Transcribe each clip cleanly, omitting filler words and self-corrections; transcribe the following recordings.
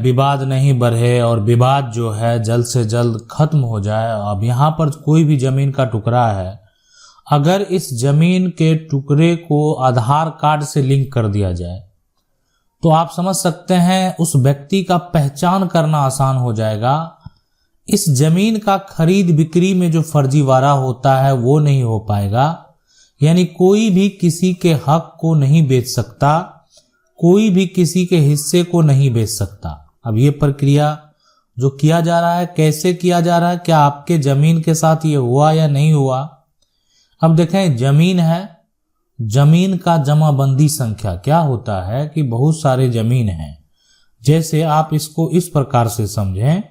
विवाद नहीं बढ़े और विवाद जो है जल्द से जल्द खत्म हो जाए। अब यहाँ पर कोई भी जमीन का टुकड़ा है, अगर इस जमीन के टुकड़े को आधार कार्ड से लिंक कर दिया जाए तो आप समझ सकते हैं उस व्यक्ति का पहचान करना आसान हो जाएगा। इस जमीन का खरीद बिक्री में जो फर्जीवाड़ा होता है वो नहीं हो पाएगा, यानी कोई भी किसी के हक को नहीं बेच सकता, कोई भी किसी के हिस्से को नहीं बेच सकता। अब ये प्रक्रिया जो किया जा रहा है, कैसे किया जा रहा है, क्या आपके जमीन के साथ ये हुआ या नहीं हुआ? अब देखें, जमीन है, जमीन का जमाबंदी संख्या क्या होता है कि बहुत सारे जमीन हैं। जैसे आप इसको इस प्रकार से समझें,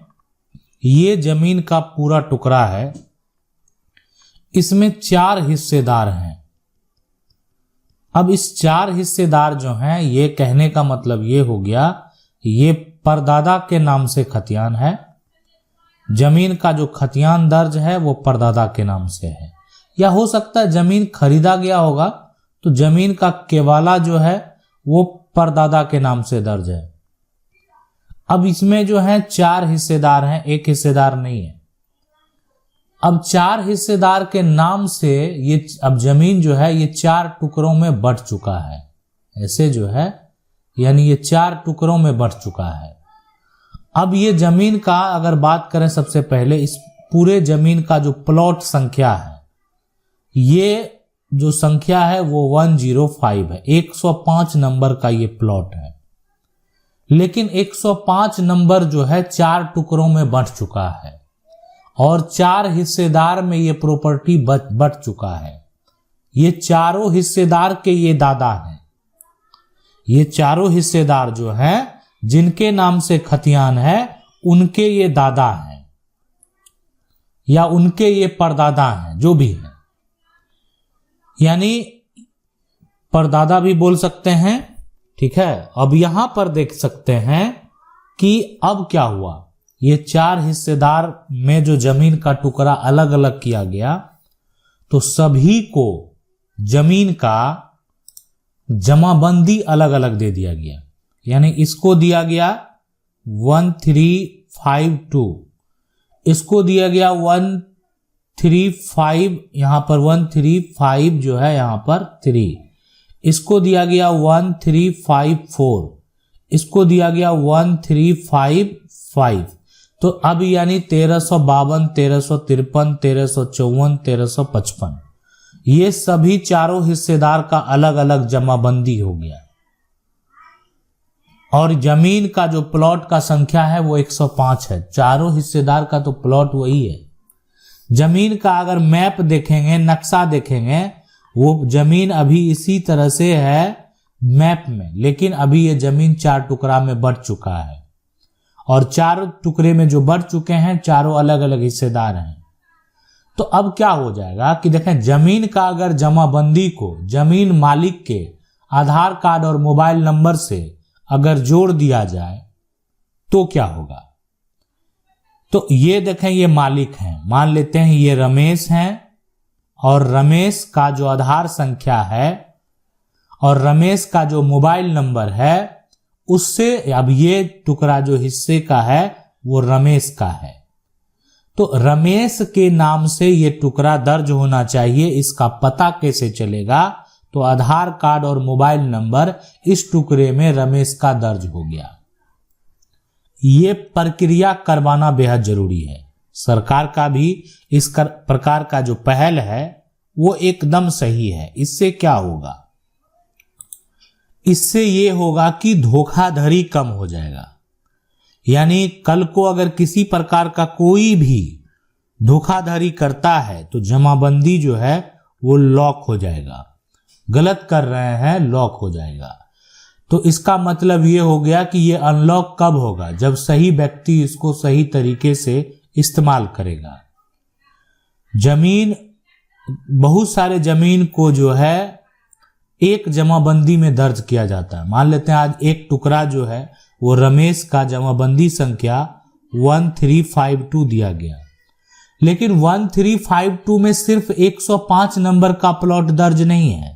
ये जमीन का पूरा टुकड़ा है, इसमें 4 हिस्सेदार हैं। अब इस 4 हिस्सेदार जो हैं, ये कहने का मतलब ये हो गया, ये परदादा के नाम से खतियान है, जमीन का जो खतियान दर्ज है वो परदादा के नाम से है। या हो सकता है जमीन खरीदा गया होगा तो जमीन का केवाला जो है वो परदादा के नाम से दर्ज है। अब इसमें जो है 4 हिस्सेदार हैं, एक हिस्सेदार नहीं है। अब 4 हिस्सेदार के नाम से ये अब जमीन जो है ये 4 टुकड़ों में बंट चुका है, ऐसे जो है यानी ये 4 टुकड़ों में बंट चुका है। अब ये जमीन का अगर बात करें, सबसे पहले इस पूरे जमीन का जो प्लॉट संख्या है, ये जो संख्या है वो 105 है, 105 नंबर का ये प्लॉट है। लेकिन 105 नंबर जो है 4 टुकड़ों में बंट चुका है और 4 हिस्सेदार में ये प्रॉपर्टी बंट चुका है। ये चारों हिस्सेदार के ये दादा हैं, ये चारों हिस्सेदार जो हैं जिनके नाम से खतियान है उनके ये दादा हैं या उनके ये परदादा हैं, जो भी हैं, यानी परदादा भी बोल सकते हैं। ठीक है, अब यहां पर देख सकते हैं कि अब क्या हुआ, ये 4 हिस्सेदार में जो जमीन का टुकड़ा अलग अलग किया गया तो सभी को जमीन का जमाबंदी अलग अलग दे दिया गया। यानी इसको दिया गया 1352, इसको दिया गया 135, यहां पर 135 जो है यहां पर 3, इसको दिया गया 1354, इसको दिया गया 1355। तो अब यानी 1352, 1353, 1354, 1355 ये सभी चारों हिस्सेदार का अलग अलग जमाबंदी हो गया। और जमीन का जो प्लॉट का संख्या है वो 105 है, चारों हिस्सेदार का तो प्लॉट वही है। जमीन का अगर मैप देखेंगे, नक्शा देखेंगे, वो जमीन अभी इसी तरह से है मैप में, लेकिन अभी ये जमीन 4 टुकड़ा में बंट चुका है और 4 टुकड़े में जो बंट चुके हैं चारों अलग अलग हिस्सेदार हैं। तो अब क्या हो जाएगा कि देखें, जमीन का अगर जमाबंदी को जमीन मालिक के आधार कार्ड और मोबाइल नंबर से अगर जोड़ दिया जाए तो क्या होगा। तो ये देखें, ये मालिक हैं, मान लेते हैं ये रमेश हैं और रमेश का जो आधार संख्या है और रमेश का जो मोबाइल नंबर है उससे अब ये टुकड़ा जो हिस्से का है वो रमेश का है। तो रमेश के नाम से ये टुकड़ा दर्ज होना चाहिए। इसका पता कैसे चलेगा? तो आधार कार्ड और मोबाइल नंबर इस टुकड़े में रमेश का दर्ज हो गया। ये प्रक्रिया करवाना बेहद जरूरी है। सरकार का भी इस प्रकार का जो पहल है वो एकदम सही है। इससे क्या होगा? इससे ये होगा कि धोखाधड़ी कम हो जाएगा। यानी कल को अगर किसी प्रकार का कोई भी धोखाधड़ी करता है तो जमाबंदी जो है वो लॉक हो जाएगा। गलत कर रहे हैं, लॉक हो जाएगा। तो इसका मतलब ये हो गया कि ये अनलॉक कब होगा? जब सही व्यक्ति इसको सही तरीके से इस्तेमाल करेगा। जमीन, बहुत सारे जमीन को जो है एक जमाबंदी में दर्ज किया जाता है। मान लेते हैं आज एक टुकड़ा जो है वो रमेश का जमाबंदी संख्या 1352 दिया गया, लेकिन 1352 में सिर्फ 105 नंबर का प्लॉट दर्ज नहीं है।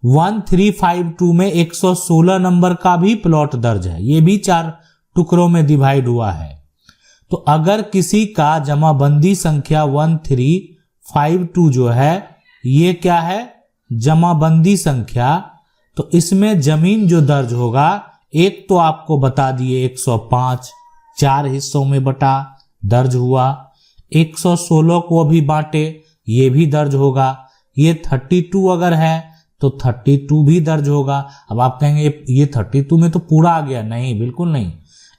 1352 में 116 नंबर का भी प्लॉट दर्ज है। ये भी 4 टुकड़ों में डिवाइड हुआ है। तो अगर किसी का जमाबंदी संख्या 1352 जो है ये क्या है, जमाबंदी संख्या, तो इसमें जमीन जो दर्ज होगा, एक तो आपको बता दिए 105 4 हिस्सों में बटा दर्ज हुआ, 116 को भी बांटे ये भी दर्ज होगा, ये 32 अगर है तो 32 भी दर्ज होगा। अब आप कहेंगे ये 32 में तो पूरा आ गया, नहीं बिल्कुल नहीं,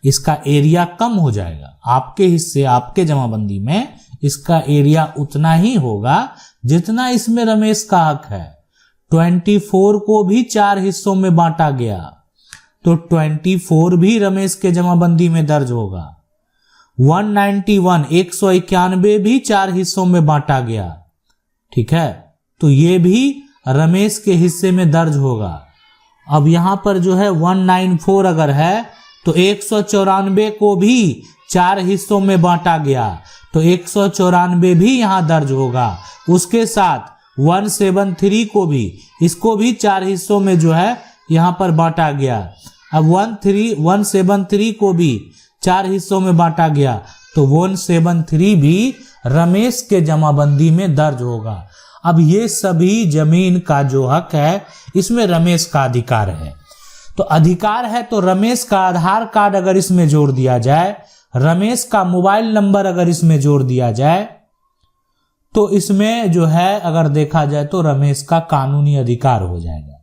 इसका एरिया कम हो जाएगा। आपके हिस्से आपके जमाबंदी में इसका एरिया उतना ही होगा जितना इसमें रमेश का हक है। 24 को भी 4 हिस्सों में बांटा गया तो 24 भी रमेश के जमाबंदी में दर्ज होगा। 191 191 भी 4 हिस्सों में बांटा गया, ठीक है, तो ये भी रमेश के हिस्से में दर्ज होगा। अब यहां पर जो है 194 अगर है तो 194 को भी 4 हिस्सों में बांटा गया तो 194 भी यहां दर्ज होगा। उसके साथ 173 को भी, इसको भी 4 हिस्सों में जो है यहां पर बांटा गया। अब 173 को भी 4 हिस्सों में बांटा गया तो 173 भी रमेश के जमाबंदी में दर्ज होगा। अब ये सभी जमीन का जो हक है इसमें रमेश का अधिकार है। तो अधिकार है तो रमेश का आधार कार्ड अगर इसमें जोड़ दिया जाए, रमेश का मोबाइल नंबर अगर इसमें जोड़ दिया जाए, तो इसमें जो है अगर देखा जाए तो रमेश का कानूनी अधिकार हो जाएगा।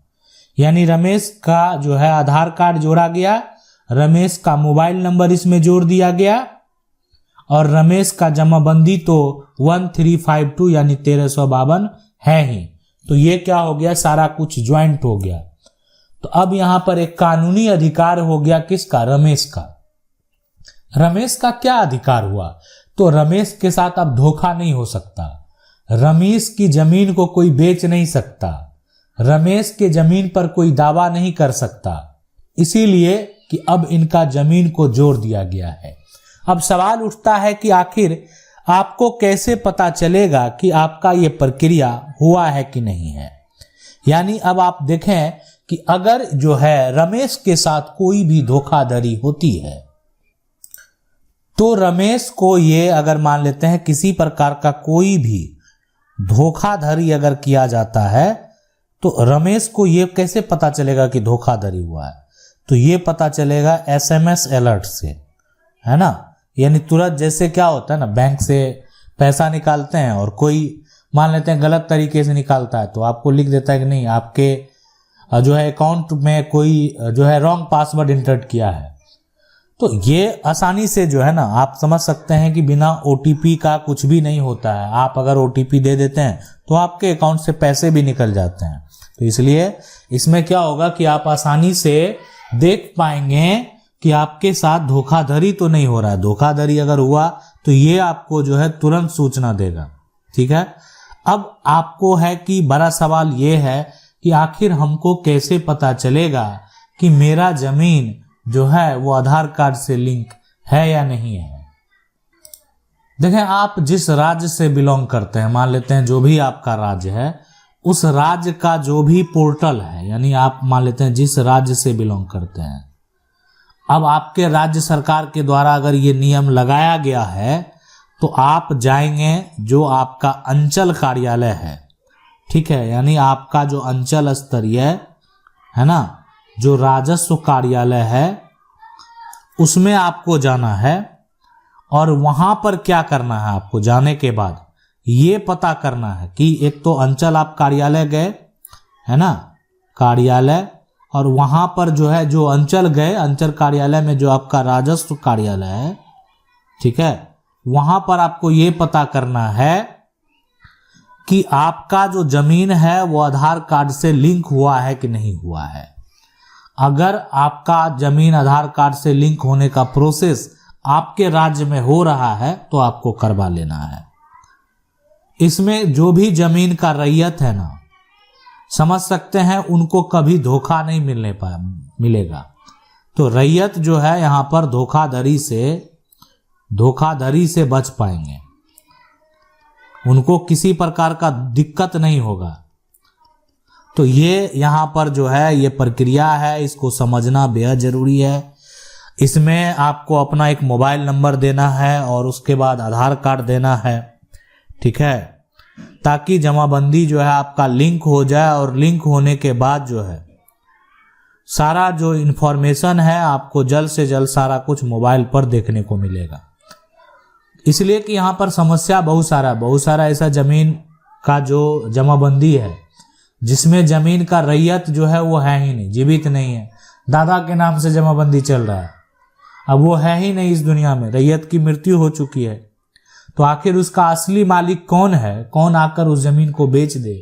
यानी रमेश का जो है आधार कार्ड जोड़ा गया, रमेश का मोबाइल नंबर इसमें जोड़ दिया गया और रमेश का जमाबंदी तो 1352 यानी 1352 है ही, तो ये क्या हो गया, सारा कुछ ज्वाइंट हो गया। तो अब यहां पर एक कानूनी अधिकार हो गया किसका, रमेश का। रमेश का क्या अधिकार हुआ, तो रमेश के साथ अब धोखा नहीं हो सकता, रमेश की जमीन को कोई बेच नहीं सकता, रमेश के जमीन पर कोई दावा नहीं कर सकता, इसीलिए कि अब इनका जमीन को जोड़ दिया गया है। अब सवाल उठता है कि आखिर आपको कैसे पता चलेगा कि आपका ये प्रक्रिया हुआ है कि नहीं है। यानी अब आप देखें कि अगर जो है रमेश के साथ कोई भी धोखाधड़ी होती है तो रमेश को ये अगर मान लेते हैं किसी प्रकार का कोई भी धोखाधड़ी अगर किया जाता है तो रमेश को ये कैसे पता चलेगा कि धोखाधड़ी हुआ है, तो ये पता चलेगा एसएमएस अलर्ट से, है ना। यानी तुरंत जैसे क्या होता है ना, बैंक से पैसा निकालते हैं और कोई मान लेते हैं गलत तरीके से निकालता है तो आपको लिख देता है कि नहीं आपके जो है अकाउंट में कोई जो है रॉन्ग पासवर्ड इंटर किया है। तो ये आसानी से जो है ना आप समझ सकते हैं कि बिना ओटीपी का कुछ भी नहीं होता है। आप अगर ओटीपी दे देते हैं तो आपके अकाउंट से पैसे भी निकल जाते हैं। तो इसलिए इसमें क्या होगा कि आप आसानी से देख पाएंगे कि आपके साथ धोखाधड़ी तो नहीं हो रहा है। धोखाधड़ी अगर हुआ तो ये आपको जो है तुरंत सूचना देगा, ठीक है। अब आपको है कि बड़ा सवाल ये है कि आखिर हमको कैसे पता चलेगा कि मेरा जमीन जो है वो आधार कार्ड से लिंक है या नहीं है। देखें, आप जिस राज्य से बिलोंग करते हैं, मान लेते हैं जो भी आपका राज्य है उस राज्य का जो भी पोर्टल है, यानी आप मान लेते हैं जिस राज्य से बिलोंग करते हैं, अब आपके राज्य सरकार के द्वारा अगर ये नियम लगाया गया है तो आप जाएंगे जो आपका अंचल कार्यालय है, ठीक है, यानी आपका जो अंचल स्तरीय है ना, जो राजस्व कार्यालय है उसमें आपको जाना है और वहां पर क्या करना है, आपको जाने के बाद ये पता करना है कि एक तो अंचल आप कार्यालय गए, है ना, कार्यालय, और वहां पर जो है जो अंचल गए, अंचल कार्यालय में जो आपका राजस्व कार्यालय है, ठीक है, वहां पर आपको ये पता करना है कि आपका जो जमीन है वो आधार कार्ड से लिंक हुआ है कि नहीं हुआ है। अगर आपका जमीन आधार कार्ड से लिंक होने का प्रोसेस आपके राज्य में हो रहा है तो आपको करवा लेना है। इसमें जो भी जमीन का रैयत है ना, समझ सकते हैं उनको कभी धोखा नहीं मिलेगा। तो रैयत जो है यहाँ पर धोखाधड़ी से बच पाएंगे, उनको किसी प्रकार का दिक्कत नहीं होगा। तो ये यहाँ पर जो है ये प्रक्रिया है, इसको समझना बेहद जरूरी है। इसमें आपको अपना एक मोबाइल नंबर देना है और उसके बाद आधार कार्ड देना है, ठीक है, ताकि जमाबंदी जो है आपका लिंक हो जाए। और लिंक होने के बाद जो है सारा जो इन्फॉर्मेशन है आपको जल्द से जल्द सारा कुछ मोबाइल पर देखने को मिलेगा। इसलिए कि यहाँ पर समस्या बहुत सारा ऐसा जमीन का जो जमाबंदी है जिसमें जमीन का रैयत जो है वो है ही नहीं, जीवित नहीं है। दादा के नाम से जमाबंदी चल रहा है, अब वो है ही नहीं इस दुनिया में, रैयत की मृत्यु हो चुकी है। तो आखिर उसका असली मालिक कौन है? कौन आकर उस जमीन को बेच दे?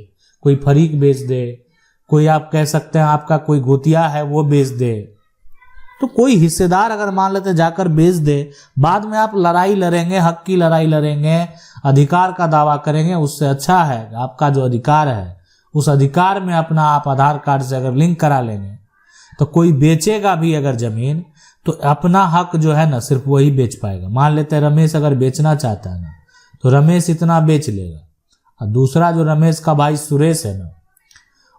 कोई फरीक बेच दे, कोई आप कह सकते हैं आपका कोई गोतिया है वो बेच दे, तो कोई हिस्सेदार अगर मान लेते जाकर बेच दे, बाद में आप लड़ाई लड़ेंगे, हक की लड़ाई लड़ेंगे, अधिकार का दावा करेंगे। उससे अच्छा है आपका जो अधिकार है उस अधिकार में अपना आप आधार कार्ड से अगर लिंक करा लेंगे तो कोई बेचेगा भी अगर जमीन तो अपना हक जो है ना सिर्फ वही बेच पाएगा। मान लेते हैं रमेश अगर बेचना चाहता है ना तो रमेश इतना बेच लेगा, और दूसरा जो रमेश का भाई सुरेश है ना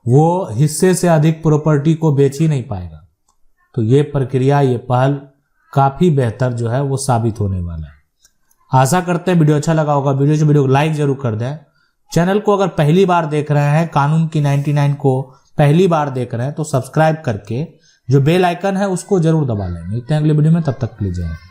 वो हिस्से से अधिक प्रॉपर्टी को बेच ही नहीं पाएगा। तो ये प्रक्रिया, ये पहल काफी बेहतर जो है वो साबित होने वाला है। आशा करते हैं वीडियो अच्छा लगा होगा। वीडियो को लाइक जरूर कर दें। चैनल को अगर पहली बार देख रहे हैं, कानून की 99 को पहली बार देख रहे हैं तो सब्सक्राइब करके जो बेल आइकन है उसको जरूर दबा लें। मिलते हैं अगले वीडियो में, तब तक के लिए जय हिंद।